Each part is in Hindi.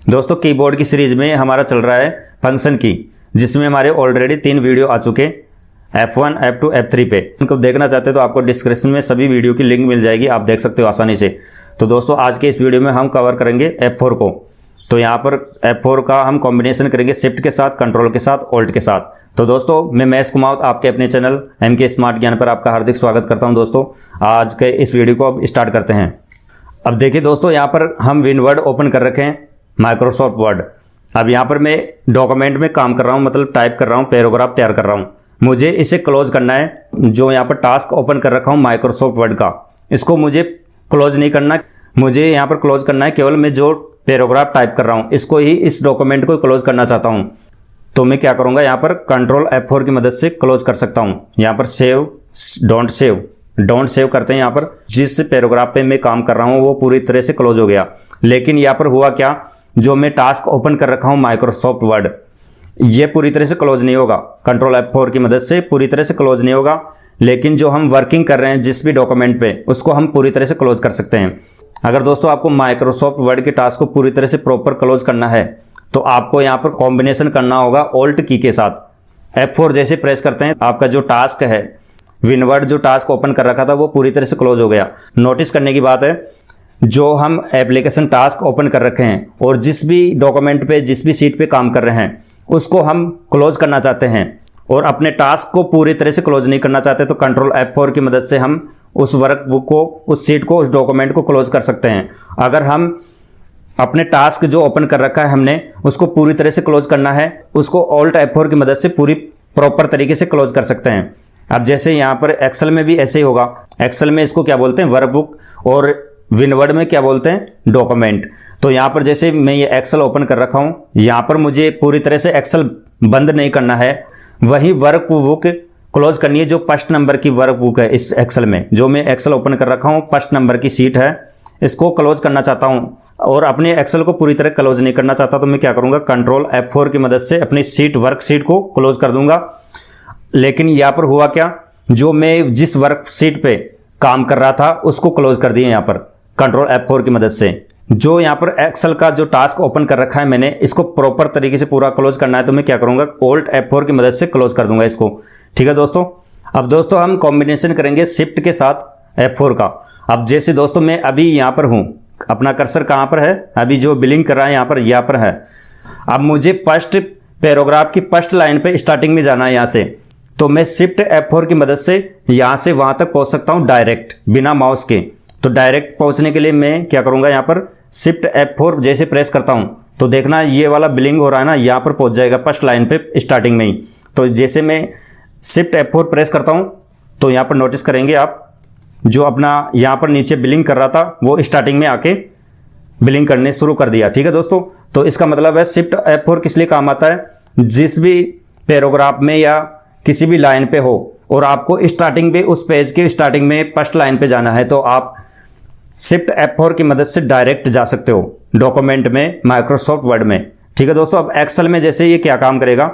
दोस्तों कीबोर्ड की सीरीज में हमारा चल रहा है फंक्शन की, जिसमें हमारे ऑलरेडी 3 वीडियो आ चुके F1, F2, F3 पे। उनको देखना चाहते हो तो आपको डिस्क्रिप्शन में सभी वीडियो की लिंक मिल जाएगी, आप देख सकते हो आसानी से। तो दोस्तों आज के इस वीडियो में हम कवर करेंगे F4 को। तो यहाँ पर F4 का हम कॉम्बिनेशन करेंगे शिफ्ट के साथ, कंट्रोल के साथ, ऑल्ट के साथ। तो दोस्तों मैं महेश कुमावत आपके अपने चैनल MK स्मार्ट ज्ञान पर आपका हार्दिक स्वागत करता हूँ। दोस्तों आज के इस वीडियो को अब स्टार्ट करते हैं। अब देखिए दोस्तों, यहाँ पर हम विनवर्ड ओपन कर रखे हैं, माइक्रोसॉफ्ट वर्ड। अब यहाँ पर मैं डॉक्यूमेंट में काम कर रहा हूँ, मतलब टाइप कर रहा हूँ, पैराग्राफ तैयार कर रहा हूँ। मुझे इसे क्लोज करना है। जो यहाँ पर टास्क ओपन कर रखा हूँ माइक्रोसॉफ्ट वर्ड का, इसको मुझे क्लोज नहीं करना। मुझे यहाँ पर क्लोज करना है केवल मैं जो पैराग्राफ टाइप कर रहा हूँ, इसको ही, इस डॉक्यूमेंट को क्लोज करना चाहता हूँ। तो मैं क्या करूँगा, यहाँ पर कंट्रोल F4 की मदद से क्लोज कर सकता हूँ। यहाँ पर सेव, डोंट सेव करते हैं। यहाँ पर जिस पैराग्राफ पे मैं काम कर रहा हूँ वो पूरी तरह से क्लोज हो गया। लेकिन यहाँ पर हुआ क्या, जो मैं टास्क ओपन कर रखा हूँ माइक्रोसॉफ्ट वर्ड, ये पूरी तरह से क्लोज नहीं होगा। कंट्रोल F4 की मदद से पूरी तरह से क्लोज नहीं होगा। लेकिन जो हम वर्किंग कर रहे हैं जिस भी डॉक्यूमेंट पे, उसको हम पूरी तरह से क्लोज कर सकते हैं। अगर दोस्तों आपको माइक्रोसॉफ्ट वर्ड के टास्क को पूरी तरह से प्रॉपर क्लोज करना है तो आपको यहाँ पर कॉम्बिनेशन करना होगा ऑल्ट की के साथ। F4 जैसे प्रेस करते हैं, आपका जो टास्क है, विनवर्ड जो टास्क ओपन कर रखा था वो पूरी तरह से क्लोज हो गया। नोटिस करने की बात है, जो हम एप्लीकेशन टास्क ओपन कर रखे हैं और जिस भी डॉक्यूमेंट पे, जिस भी सीट पे काम कर रहे हैं, उसको हम क्लोज करना चाहते हैं और अपने टास्क को पूरी तरह से क्लोज नहीं करना चाहते, तो कंट्रोल F4 की मदद से हम उस वर्कबुक को, उस सीट को, उस डॉक्यूमेंट को क्लोज कर सकते हैं। अगर हम अपने टास्क जो ओपन कर रखा है हमने, उसको पूरी तरह से क्लोज करना है, उसको ऑल्ट F4 की मदद से पूरी प्रॉपर तरीके से क्लोज कर सकते हैं। अब जैसे यहाँ पर एक्सेल में भी ऐसे ही होगा। एक्सेल में इसको क्या बोलते हैं, वर्कबुक, और विनवर्ड में क्या बोलते हैं, डॉक्यूमेंट। तो यहाँ पर जैसे मैं ये एक्सेल ओपन कर रखा हूँ, यहाँ पर मुझे पूरी तरह से एक्सेल बंद नहीं करना है, वही वर्कबुक क्लोज करनी है। जो फर्स्ट नंबर की वर्कबुक है इस एक्सेल में, जो मैं एक्सेल ओपन कर रखा हूँ, फर्स्ट नंबर की सीट है, इसको क्लोज करना चाहता हूँ और अपने एक्सेल को पूरी तरह क्लोज नहीं करना चाहता, तो मैं क्या करूँगा, कंट्रोल F4 की मदद से अपनी सीट, वर्क सीट को क्लोज कर दूंगा। लेकिन यहाँ पर हुआ क्या, जो मैं जिस वर्क सीट पे काम कर रहा था उसको क्लोज कर दिए यहाँ पर कंट्रोल F4 की मदद से। जो यहाँ पर एक्सेल का जो टास्क ओपन कर रखा है मैंने, इसको प्रॉपर तरीके से पूरा क्लोज करना है, तो मैं क्या करूँगा, ऑल्ट F4 की मदद से क्लोज कर दूंगा इसको। ठीक है दोस्तों। अब दोस्तों हम कॉम्बिनेशन करेंगे शिफ्ट के साथ F4 का। अब जैसे दोस्तों मैं अभी यहाँ पर हूँ, अपना कर्सर कहाँ पर है, अभी जो बिलिंग कर रहा है यहाँ पर है। अब मुझे फर्स्ट पैराग्राफ की फर्स्ट लाइन पे स्टार्टिंग में जाना है यहाँ से, तो मैं शिफ्ट F4 की मदद से यहाँ से वहाँ तक पहुँच सकता हूँ डायरेक्ट, बिना माउस के। तो डायरेक्ट पहुँचने के लिए मैं क्या करूँगा, यहाँ पर शिफ्ट F4 जैसे प्रेस करता हूँ तो देखना ये वाला बिलिंग हो रहा है ना, यहाँ पर पहुँच जाएगा फर्स्ट लाइन पे स्टार्टिंग में ही। तो जैसे मैं शिफ्ट F4 प्रेस करता हूँ तो यहाँ पर नोटिस करेंगे आप, जो अपना यहाँ पर नीचे बिलिंग कर रहा था वो स्टार्टिंग में आके बिलिंग करने शुरू कर दिया। ठीक है दोस्तों। तो इसका मतलब है शिफ्ट F4 किस लिए काम आता है, जिस भी पैराग्राफ में या किसी भी लाइन पे हो और आपको स्टार्टिंग पे, उस पेज के स्टार्टिंग में फर्स्ट लाइन पे जाना है, तो आप शिफ्ट F4 की मदद से डायरेक्ट जा सकते हो डॉक्यूमेंट में, माइक्रोसॉफ्ट वर्ड में। ठीक है दोस्तों। अब एक्सेल में जैसे ये क्या काम करेगा,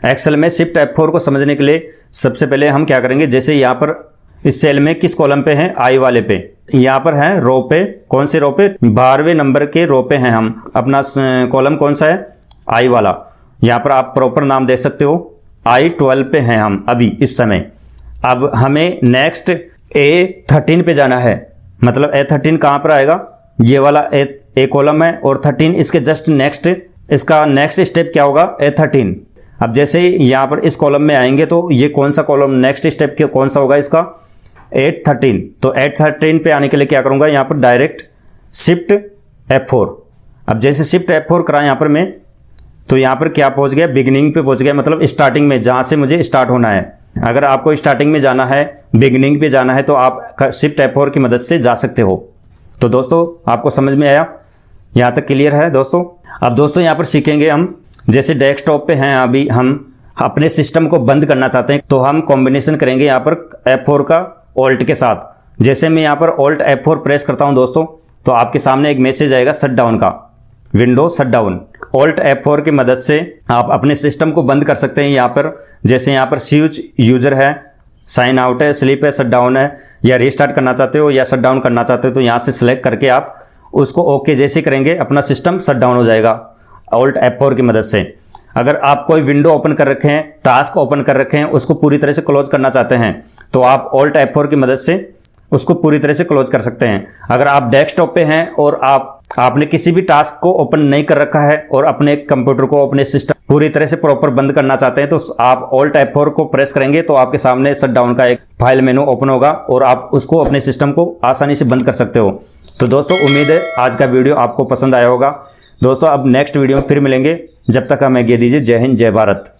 एक्सेल में शिफ्ट F4 को समझने के लिए सबसे पहले हम क्या करेंगे, जैसे यहाँ पर इस सेल में किस कॉलम पे हैं, आई वाले पे, यहाँ पर है रो पे, कौन से रो पे, 12वें नंबर के रो पे हैं हम। अपना कॉलम कौन सा है, आई वाला। यहाँ पर आप प्रॉपर नाम देख सकते हो, I12 पे हैं हम अभी इस समय। अब हमें नेक्स्ट A13 पे जाना है, मतलब A13 कहाँ पर आएगा, ये वाला ए कॉलम है और 13 इसके जस्ट नेक्स्ट, इसका नेक्स्ट स्टेप क्या होगा, A13। अब जैसे यहाँ पर इस कॉलम में आएंगे तो ये कौन सा कॉलम, नेक्स्ट स्टेप कौन सा होगा इसका, 813। तो 813 पे आने के लिए क्या करूँगा, यहाँ पर डायरेक्ट शिफ्ट F4। अब जैसे शिफ्ट F4 करा यहाँ पर मैं, तो यहाँ पर क्या पहुँच गया, बिगिनिंग पे पहुँच गया, मतलब स्टार्टिंग में, जहाँ से मुझे स्टार्ट होना है। अगर आपको स्टार्टिंग में जाना है, बिगिनिंग पे जाना है, तो आप शिफ्ट F4 की मदद से जा सकते हो। तो दोस्तों आपको समझ में आया, यहाँ तक क्लियर है दोस्तों। अब दोस्तों यहाँ पर सीखेंगे हम, जैसे डेस्कटॉप पे हैं अभी, हम अपने सिस्टम को बंद करना चाहते हैं, तो हम कॉम्बिनेशन करेंगे यहाँ पर F4 का ऑल्ट के साथ। जैसे मैं यहाँ पर ऑल्ट F4 प्रेस करता हूँ दोस्तों, तो आपके सामने एक मैसेज आएगा शट डाउन का, window shut down. Alt F4 की मदद से आप अपने सिस्टम को बंद कर सकते हैं। यहाँ पर जैसे यहाँ पर स्विच यूजर है, साइन आउट है, स्लीप है, शट डाउन है, या रीस्टार्ट करना चाहते हो या शट डाउन करना चाहते हो, तो यहाँ से सिलेक्ट करके आप उसको ओके जैसे करेंगे अपना सिस्टम शट डाउन हो जाएगा ऑल्ट F4 की मदद से। अगर आप कोई विंडो ओपन कर रखे हैं, टास्क ओपन कर रखे हैं, उसको पूरी तरह से क्लोज करना चाहते हैं तो आप ऑल्ट F4 की मदद से उसको पूरी तरह से क्लोज कर सकते हैं। अगर आप डेस्कटॉप पे हैं और आपने किसी भी टास्क को ओपन नहीं कर रखा है और अपने कंप्यूटर को, अपने सिस्टम पूरी तरह से प्रॉपर बंद करना चाहते हैं तो आप ऑल्ट F4 को प्रेस करेंगे तो आपके सामने शट डाउन का एक फाइल मेनू ओपन होगा और आप उसको अपने सिस्टम को आसानी से बंद कर सकते हो। तो दोस्तों उम्मीद है आज का वीडियो आपको पसंद आया होगा। दोस्तों अब नेक्स्ट वीडियो में फिर मिलेंगे, जब तक हमें आज्ञा दीजिए। जय हिंद, जय भारत।